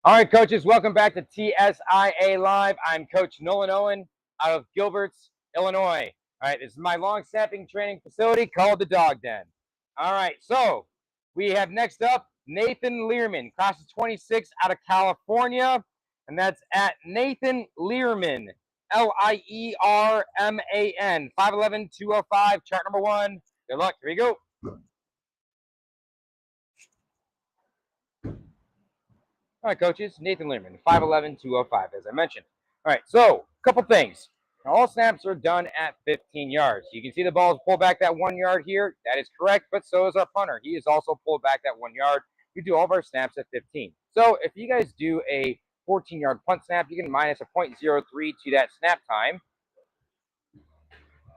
All right, coaches, welcome back to TSIA Live. I'm Coach Nolan Owen out of Gilbert's, Illinois. All right, this is my long snapping training facility called the Dog Den. All right, so we have next up Nathan Lierman, class of 26 out of California, and that's at Nathan Lierman, Lierman, 5'11", 205, chart number 1. Good luck. Here we go. All right, coaches, Nathan Lierman, 5'11", 205, as I mentioned. All right, so a couple things. Now, all snaps are done at 15 yards. You can see the ball is pulled back that 1 yard here. That is correct, but so is our punter. He is also pulled back that 1 yard. We do all of our snaps at 15. So if you guys do a 14-yard punt snap, you can minus a 0.03 to that snap time.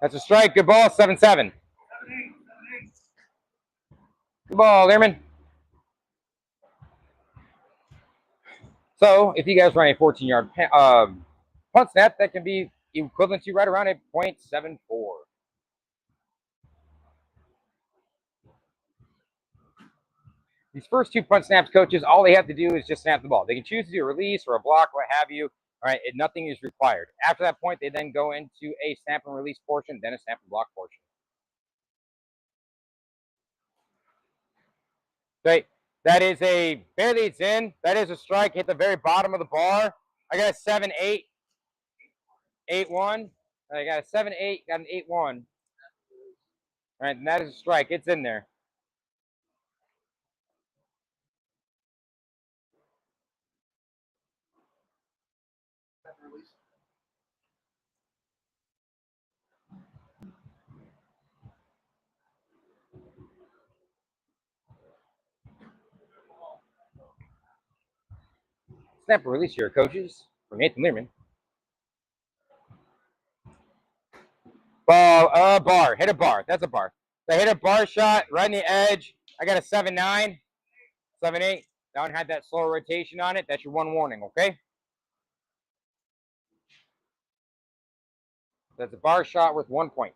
That's a strike. Good ball, 7-7. Good ball, Lierman. So if you guys run a 14-yard punt snap, that can be equivalent to right around a 0.74. These first two punt snaps, coaches, all they have to do is just snap the ball. They can choose to do a release or a block, what have you. All right, nothing is required. After that point, they then go into a snap and release portion, then a snap and block portion. Okay, that is a barely it's in. That is a strike. Hit the very bottom of the bar. I got a 7-8, 8-1. I got a 7-8, got an 8-1. All right, and that is a strike. It's in there. Snap and release here, coaches, for Nathan Lierman. Ball, bar. Hit a bar. That's a bar. So I hit a bar shot right in the edge. I got a 7-9, 7-8. That one had that slow rotation on it. That's your one warning, okay? That's a bar shot with 1 point.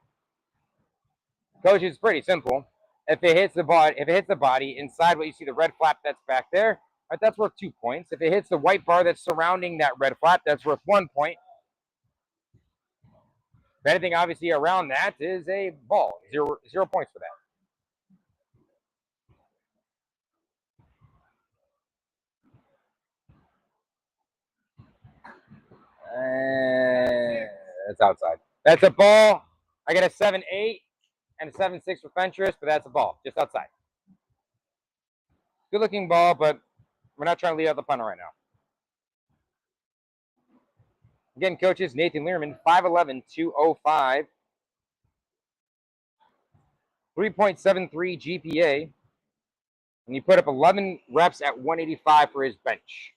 Coach, it's pretty simple. If it hits the body inside what you see the red flap that's back there, right, that's worth 2 points. If it hits the white bar that's surrounding that red flap, that's worth 1 point. If anything obviously around that is a ball. Zero points for that. That's outside. That's a ball. I got a 7-8 and a 7-6 for Fentress, but that's a ball, just outside. Good looking ball, but we're not trying to lead out the punter right now. Again, coaches, Nathan Lierman, 5'11", 205, 3.73 GPA, and he put up 11 reps at 185 for his bench.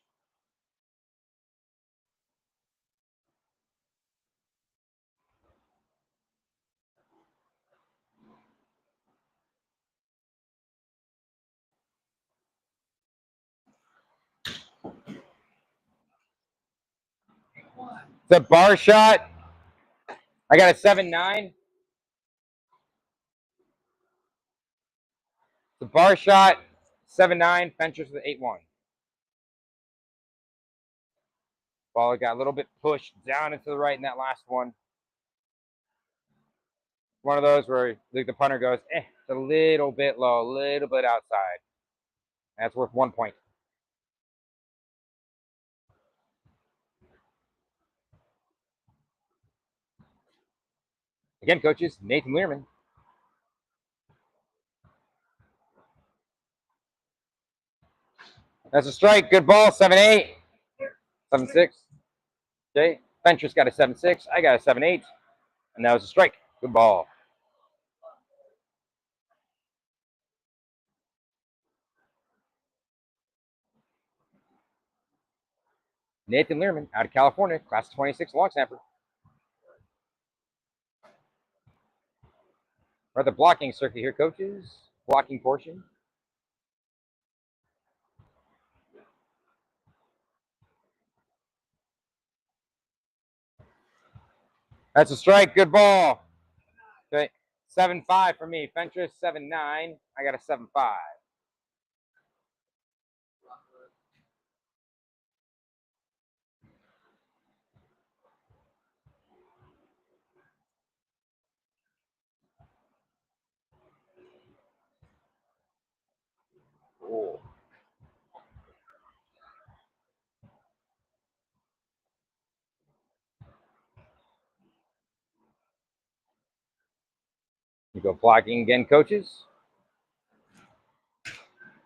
The bar shot, I got a 7-9. The bar shot, 7-9. Fentress with 8-1. Ball got a little bit pushed down into the right in that last one. One of those where the punter goes, it's a little bit low, a little bit outside. That's worth 1 point. Again, coaches, Nathan Lierman. That's a strike. Good ball. 7-8. 7-6. Okay. Fentress got a 7-6. I got a 7-8. And that was a strike. Good ball. Nathan Lierman out of California, class of 26, long snapper. For the blocking circuit here, coaches. Blocking portion. That's a strike. Good ball. Okay. 7-5 for me. Fentress, 7-9. I got a 7-5. Cool. You go blocking again, coaches.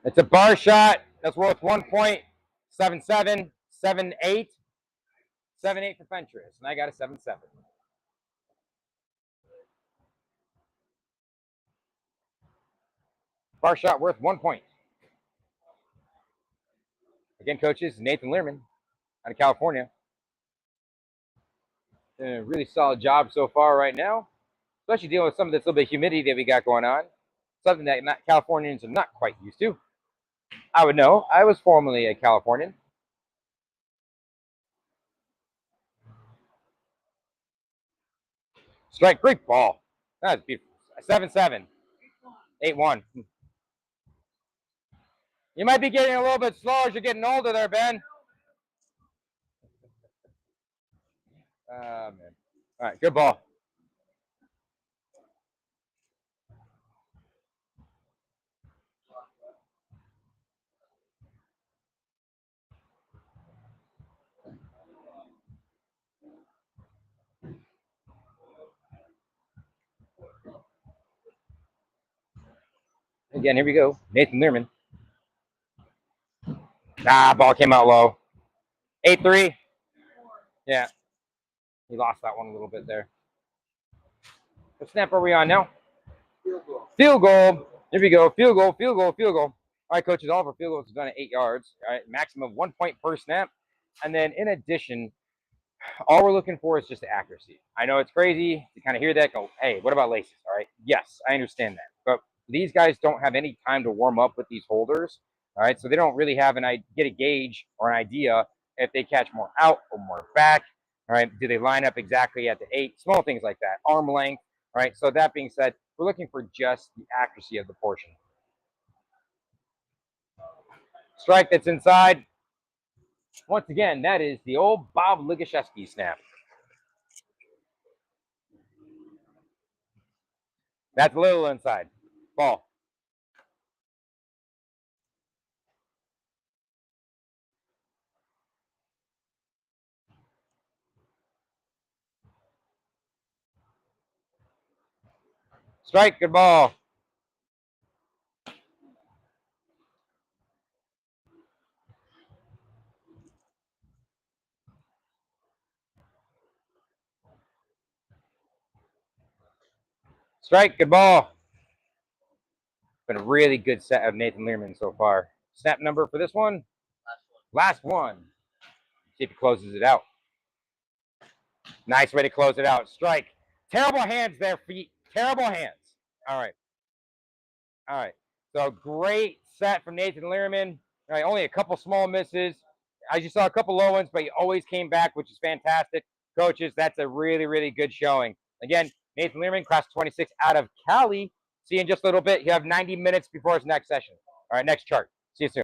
It's a bar shot. That's worth 1.77, 7.8. 7.8 for Fentress, and I got a 7.7. Bar shot worth 1 point. Again, coaches, Nathan Lierman out of California. Doing a really solid job so far right now, especially dealing with some of this little bit of humidity that we got going on. Something that Californians are not quite used to. I would know. I was formerly a Californian. Strike, great ball. That's beautiful. 7-7. 8-1. You might be getting a little bit slow as you're getting older there, Ben. Man. All right, good ball. Again, here we go. Nathan Lierman. Ball came out low. 8-3. Yeah. He lost that one a little bit there. What snap are we on now? Field goal. Field goal. Here we go. Field goal, field goal, field goal. All right, coaches, all of our field goals are done at 8 yards. All right, maximum of 1 point per snap. And then in addition, all we're looking for is just accuracy. I know it's crazy to kind of hear that, go, hey, what about laces? All right, yes, I understand that. But these guys don't have any time to warm up with these holders. All right, so they don't really have get a gauge or an idea if they catch more out or more back. All right, do they line up exactly at the 8? Small things like that, arm length. All right, so that being said, we're looking for just the accuracy of the portion. Strike that's inside. Once again, that is the old Bob Ligashevsky snap. That's a little inside. Ball. Strike, good ball. Strike, good ball. Been a really good set of Nathan Lierman so far. Snap number for this one? Last one. See if he closes it out. Nice way to close it out. Strike. Terrible hands there, feet. Terrible hands. All right. All right. So great set from Nathan Lierman. All right, only a couple small misses. I just saw a couple low ones, but he always came back, which is fantastic. Coaches, that's a really, really good showing. Again, Nathan Lierman, class 26 out of Cali. See you in just a little bit. You have 90 minutes before his next session. All right, next chart. See you soon.